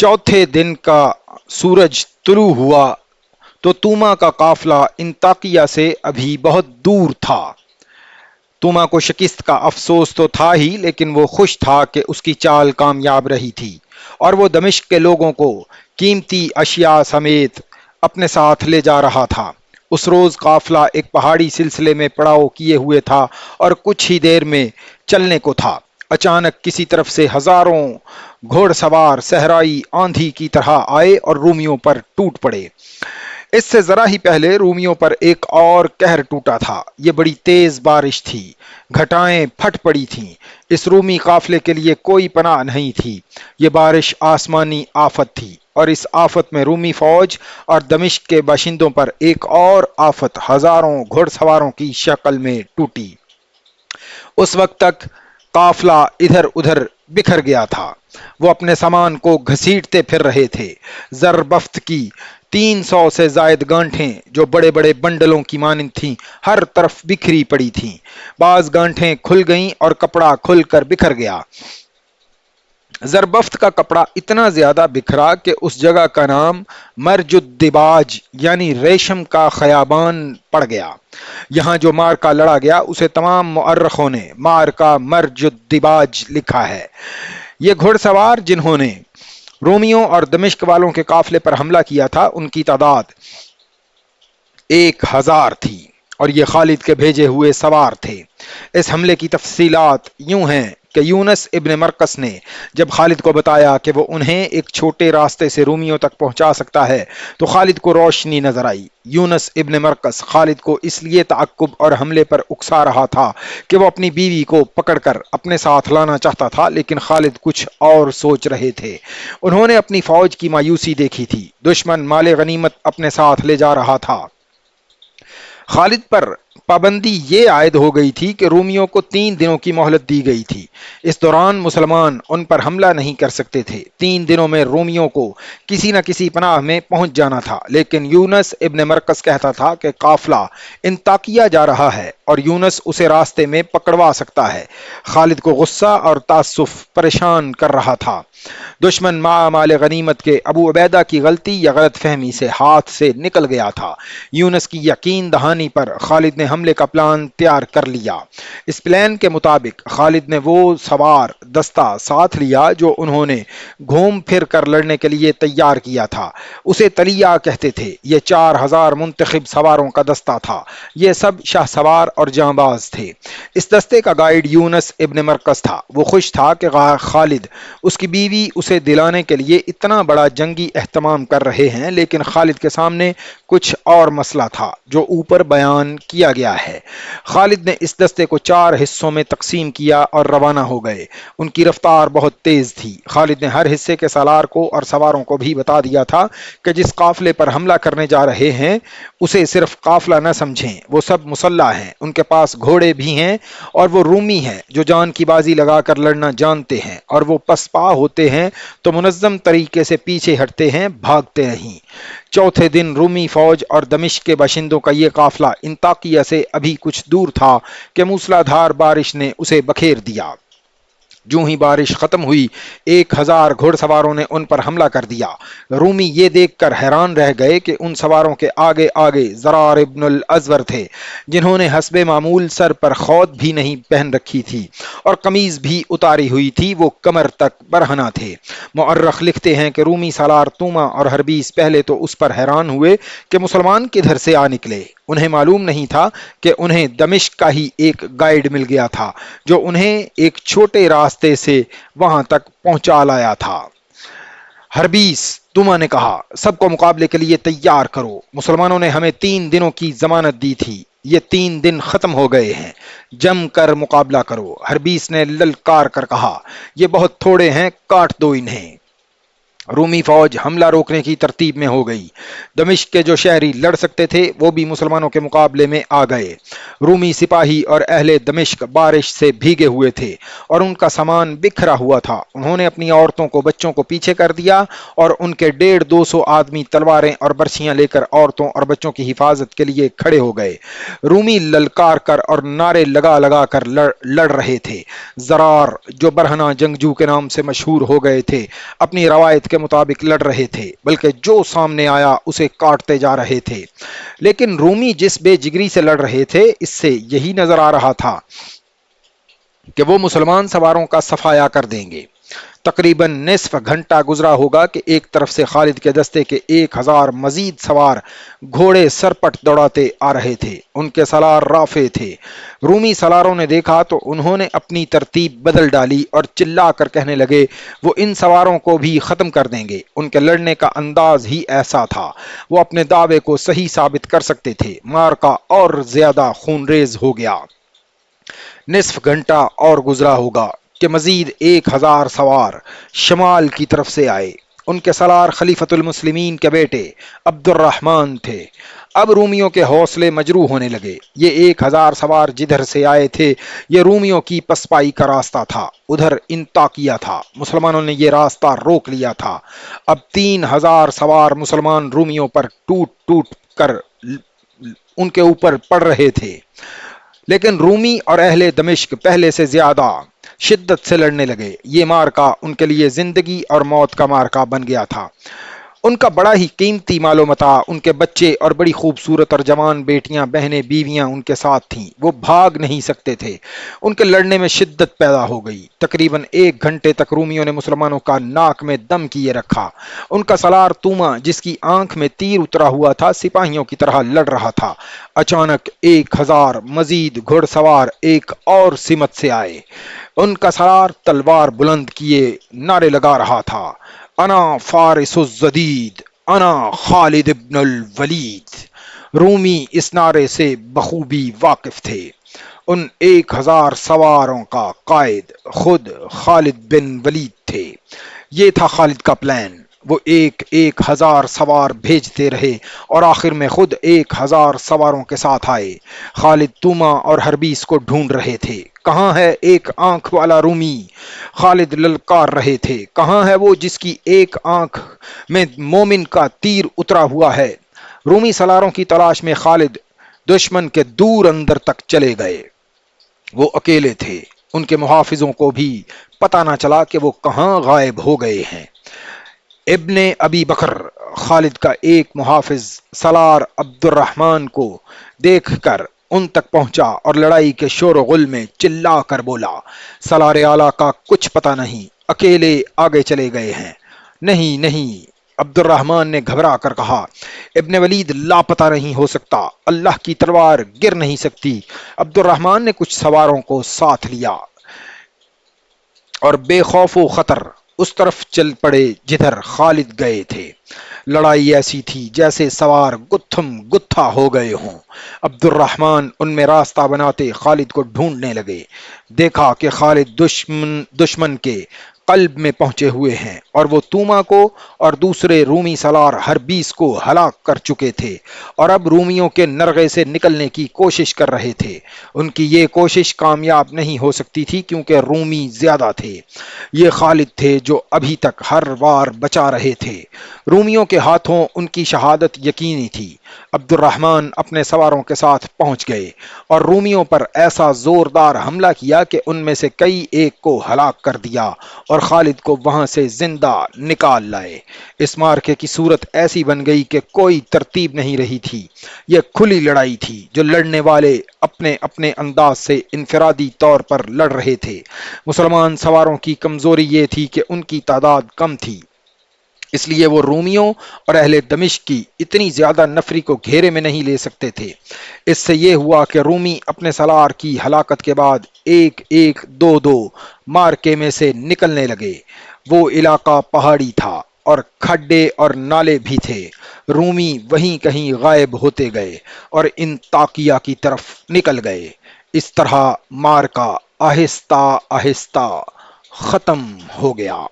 चौथे दिन का सूरज तुलू हुआ तो तूमा का काफला इंताकिया से अभी बहुत दूर था। तूमा को शिकस्त का अफसोस तो था ही, लेकिन वो खुश था कि उसकी चाल कामयाब रही थी और वो दमिश्क के लोगों को कीमती अशिया समेत अपने साथ ले जा रहा था। उस रोज काफला एक पहाड़ी सिलसिले में पड़ाव किए हुए था और कुछ ही देर में चलने को था। अचानक किसी तरफ से हजारों घोड़सवार सहराई आंधी की तरह आए और रूमियों पर टूट पड़े। इससे जरा ही पहले रूमियों पर एक और कहर टूटा था। ये बड़ी तेज बारिश थी, घटाएं फट पड़ी थीं। इस रूमी काफले के लिए कोई पनाह नहीं थी। ये बारिश आसमानी आफत थी और इस आफत में रूमी फौज और दमिश्क के बाशिंदों पर एक और आफत हजारों घुड़सवारों की शक्ल में टूटी। उस वक्त तक काफला इधर उधर बिखर गया था। वो अपने सामान को घसीटते फिर रहे थे। जरबफ्त की 300 से जायद गांठें जो बड़े बड़े बंडलों की मानिंद थीं, हर तरफ बिखरी पड़ी थीं। बाज गांठें खुल गईं और कपड़ा खुलकर बिखर गया। जरबफ्त का कपड़ा इतना ज्यादा बिखरा कि उस जगह का नाम मरजुद्दिबाज यानी रेशम का खयाबान पड़ गया। यहां जो मार का लड़ा गया उसे तमाम मुअर्रखों ने मार का मरजुद्दिबाज लिखा है। ये घुड़सवार जिन्होंने रोमियों और दमिश्क वालों के काफले पर हमला किया था, उनकी तादाद 1000 थी और ये खालिद के भेजे हुए सवार थे। इस हमले की तफसीलात यूं हैं कि यूनस इब्न मरकस ने जब खालिद को बताया कि वो उन्हें एक छोटे रास्ते से रूमियों तक पहुंचा सकता है, तो खालिद को रोशनी नजर आई। यूनस इब्न मरकस खालिद को इसलिए तअक्कुब और हमले पर उकसा रहा था कि वो अपनी बीवी को पकड़कर अपने साथ लाना चाहता था, लेकिन खालिद कुछ और सोच रहे थे। उन्होंने अपनी फौज की मायूसी देखी थी। दुश्मन माले गनीमत अपने साथ ले जा रहा था। खालिद पर पाबंदी ये आयद हो गई थी कि रोमियों को 3 दिनों की मोहलत दी गई थी। इस दौरान मुसलमान उन पर हमला नहीं कर सकते थे। 3 दिनों में रोमियों को किसी न किसी पनाह में पहुंच जाना था। लेकिन यूनस इब्न मरकस कहता था कि काफला इंताकिया जा रहा है और यूनस उसे रास्ते में पकड़वा सकता है। खालिद को गुस्सा और तासुफ परेशान कर रहा था। दुश्मन माल गनीमत के अबू उबैदा की गलती या गलत फहमी से हाथ से निकल गया था। यूनस की यकीन दहानी पर खालिद ने हमले का प्लान तैयार कर लिया। इस प्लान के मुताबिक खालिद ने वो सवार दस्ता साथ लिया जो उन्होंने घूम फिर कर लड़ने के लिए तैयार किया था। उसे तलिया कहते थे। ये 4000 मुंतखब सवारों का दस्ता था। ये सब शाह सवार और जांबाज थे। इस दस्ते का गाइड यूनस इब्न मरकस था। वो खुश था कि खालिद उसकी बीवी उसे दिलाने के लिए इतना बड़ा जंगी एहतमाम कर रहे हैं, लेकिन खालिद के सामने कुछ और मसला था जो ऊपर बयान किया गया है। खालिद ने इस दस्ते को 4 हिस्सों में तकसीम किया और रवाना हो गए। उनकी रफ्तार बहुत तेज थी। खालिद ने हर हिस्से के सालार को और सवारों को भी बता दिया था कि जिस काफले पर हमला करने जा रहे हैं उसे सिर्फ काफला न समझें। वो सब मुसल्ला हैं, उनके पास घोड़े भी हैं और वो रूमी हैं जो जान की बाजी लगाकर लड़ना जानते हैं, और वो पसपा होते हैं तो मुनज़्ज़म तरीके से पीछे हटते हैं, भागते नहीं। चौथे दिन रूमी फौज और दमिश्क के बाशिंदों का ये काफला इंताकिया से अभी कुछ दूर था कि मूसलाधार बारिश ने उसे बखेर दिया। जो ही बारिश खत्म हुई 1000 घुड़सवारों ने उन पर हमला कर दिया। रूमी ये देखकर हैरान रह गए कि उन सवारों के आगे आगे ज़रार इब्नुल अज़वर थे, जिन्होंने हस्बे मामूल सर पर खौद भी नहीं पहन रखी थी और कमीज भी उतारी हुई थी। वो कमर तक बरहना थे। मुअर्रख लिखते हैं कि रूमी सालार तूमा और हरबीस पहले तो उस पर हैरान हुए कि मुसलमान किधर से आ निकले। उन्हें मालूम नहीं था कि उन्हें दमिश्क का ही एक गाइड मिल गया था जो उन्हें एक छोटे रास्ते से वहां तक पहुंचा लाया था। हरबीस तुमा ने कहा, सबको मुकाबले के लिए तैयार करो। मुसलमानों ने हमें 3 दिनों की जमानत दी थी। ये 3 दिन खत्म हो गए हैं। जम कर मुकाबला करो। हरबीस ने ललकार कर कहा, ये बहुत थोड़े हैं, काट दो इन्हें। रूमी फौज हमला रोकने की तरतीब में हो गई। दमिश्क के जो शहरी लड़ सकते थे वो भी मुसलमानों के मुकाबले में आ गए। रूमी सिपाही और अहले दमिश्क बारिश से भीगे हुए थे और उनका सामान बिखरा हुआ था। उन्होंने अपनी औरतों को बच्चों को पीछे कर दिया और उनके 150-200 आदमी तलवारें और बर्छियां लेकर औरतों और बच्चों की हिफाजत के लिए खड़े हो गए। रूमी ललकार कर और नारे लगा लगा कर लड़ रहे थे। ज़रार जो बरहना जंगजू के नाम से मशहूर हो गए थे, अपनी रवायत के مطابق لڑ رہے تھے بلکہ جو سامنے آیا اسے کاٹتے جا رہے تھے، لیکن رومی جس بے جگری سے لڑ رہے تھے اس سے یہی نظر آ رہا تھا کہ وہ مسلمان سواروں کا صفایا کر دیں گے۔ تقریباً نصف گھنٹہ گزرا ہوگا کہ ایک طرف سے خالد کے دستے کے 1000 مزید سوار گھوڑے سرپٹ دوڑاتے آ رہے تھے، ان کے سالار رافع تھے۔ رومی سالاروں نے دیکھا تو انہوں نے اپنی ترتیب بدل ڈالی اور چلا کر کہنے لگے وہ ان سواروں کو بھی ختم کر دیں گے۔ ان کے لڑنے کا انداز ہی ایسا تھا، وہ اپنے دعوے کو صحیح ثابت کر سکتے تھے۔ معرکہ اور زیادہ خونریز ہو گیا۔ نصف گھنٹہ اور گزرا ہوگا کہ مزید 1000 سوار شمال کی طرف سے آئے، ان کے سالار خلیفۃ المسلمین کے بیٹے عبد الرحمن تھے۔ اب رومیوں کے حوصلے مجروح ہونے لگے۔ یہ 1000 سوار جدھر سے آئے تھے یہ رومیوں کی پسپائی کا راستہ تھا، ادھر انطاکیہ تھا، مسلمانوں نے یہ راستہ روک لیا تھا۔ اب 3000 سوار مسلمان رومیوں پر ٹوٹ ٹوٹ کر ان کے اوپر پڑ رہے تھے، لیکن رومی اور اہل دمشق پہلے سے زیادہ شدت سے لڑنے لگے۔ یہ مارکا ان کے لیے زندگی اور موت کا مارکا بن گیا تھا۔ ان کا بڑا ہی قیمتی مال و متاع، ان کے بچے اور بڑی خوبصورت اور جوان بیٹیاں بہنیں بیویاں ان کے ساتھ تھیں، وہ بھاگ نہیں سکتے تھے۔ ان کے لڑنے میں شدت پیدا ہو گئی۔ تقریباً 1 گھنٹے تک رومیوں نے مسلمانوں کا ناک میں دم کیے رکھا۔ ان کا سالار توما جس کی آنکھ میں تیر اترا ہوا تھا سپاہیوں کی طرح لڑ رہا تھا۔ اچانک 1000 مزید گھڑ سوار ایک اور سمت سے آئے، ان کا سالار تلوار بلند کیے نعرے لگا رہا تھا، انا فارس الجدید، انا خالد ابن الولید۔ رومی اس نعرے سے بخوبی واقف تھے۔ ان 1000 سواروں کا قائد خود خالد بن ولید تھے۔ یہ تھا خالد کا پلان۔ وہ 1000 سوار بھیجتے رہے اور آخر میں خود 1000 سواروں کے ساتھ آئے۔ خالد توما اور ہربیس کو ڈھونڈ رہے تھے۔ کہاں ہے ایک آنکھ والا رومی؟ خالد للکار رہے تھے، کہاں ہے وہ جس کی ایک آنکھ میں مومن کا تیر اترا ہوا ہے؟ رومی سالاروں کی تلاش میں خالد دشمن کے دور اندر تک چلے گئے۔ وہ اکیلے تھے، ان کے محافظوں کو بھی پتہ نہ چلا کہ وہ کہاں غائب ہو گئے ہیں۔ ابن ابی بکر، خالد کا ایک محافظ، سالار عبد الرحمن کو دیکھ کر ان تک پہنچا اور لڑائی کے شور و غل میں چلا کر بولا، سالار اعلیٰ کا کچھ پتہ نہیں، اکیلے آگے چلے گئے ہیں۔ نہیں نہیں، عبد الرحمن نے گھبرا کر کہا، ابن ولید لاپتہ نہیں ہو سکتا، اللہ کی تلوار گر نہیں سکتی۔ عبد الرحمن نے کچھ سواروں کو ساتھ لیا اور بے خوف و خطر اس طرف چل پڑے جدھر خالد گئے تھے۔ لڑائی ایسی تھی جیسے سوار گتھم گتھا ہو گئے ہوں۔ عبد الرحمن ان میں راستہ بناتے خالد کو ڈھونڈنے لگے۔ دیکھا کہ خالد دشمن کے قلب میں پہنچے ہوئے ہیں اور وہ توما کو اور دوسرے رومی سالار ہربیس کو ہلاک کر چکے تھے اور اب رومیوں کے نرغے سے نکلنے کی کوشش کر رہے تھے۔ ان کی یہ کوشش کامیاب نہیں ہو سکتی تھی کیونکہ رومی زیادہ تھے۔ یہ خالد تھے جو ابھی تک ہر وار بچا رہے تھے۔ رومیوں کے ہاتھوں ان کی شہادت یقینی تھی۔ عبد الرحمن اپنے سواروں کے ساتھ پہنچ گئے اور رومیوں پر ایسا زوردار حملہ کیا کہ ان میں سے کئی ایک کو ہلاک کر دیا اور خالد کو وہاں سے زندہ نکال لائے۔ اس مارکے کی صورت ایسی بن گئی کہ کوئی ترتیب نہیں رہی تھی۔ یہ کھلی لڑائی تھی جو لڑنے والے اپنے اپنے انداز سے انفرادی طور پر لڑ رہے تھے۔ مسلمان سواروں کی کمزوری یہ تھی کہ ان کی تعداد کم تھی، اس لیے وہ رومیوں اور اہل دمشق کی اتنی زیادہ نفری کو گھیرے میں نہیں لے سکتے تھے۔ اس سے یہ ہوا کہ رومی اپنے سالار کی ہلاکت کے بعد ایک ایک دو دو مارکے میں سے نکلنے لگے۔ وہ علاقہ پہاڑی تھا اور کھڈے اور نالے بھی تھے۔ رومی وہیں کہیں غائب ہوتے گئے اور انطاکیہ کی طرف نکل گئے۔ اس طرح مارکا آہستہ آہستہ ختم ہو گیا۔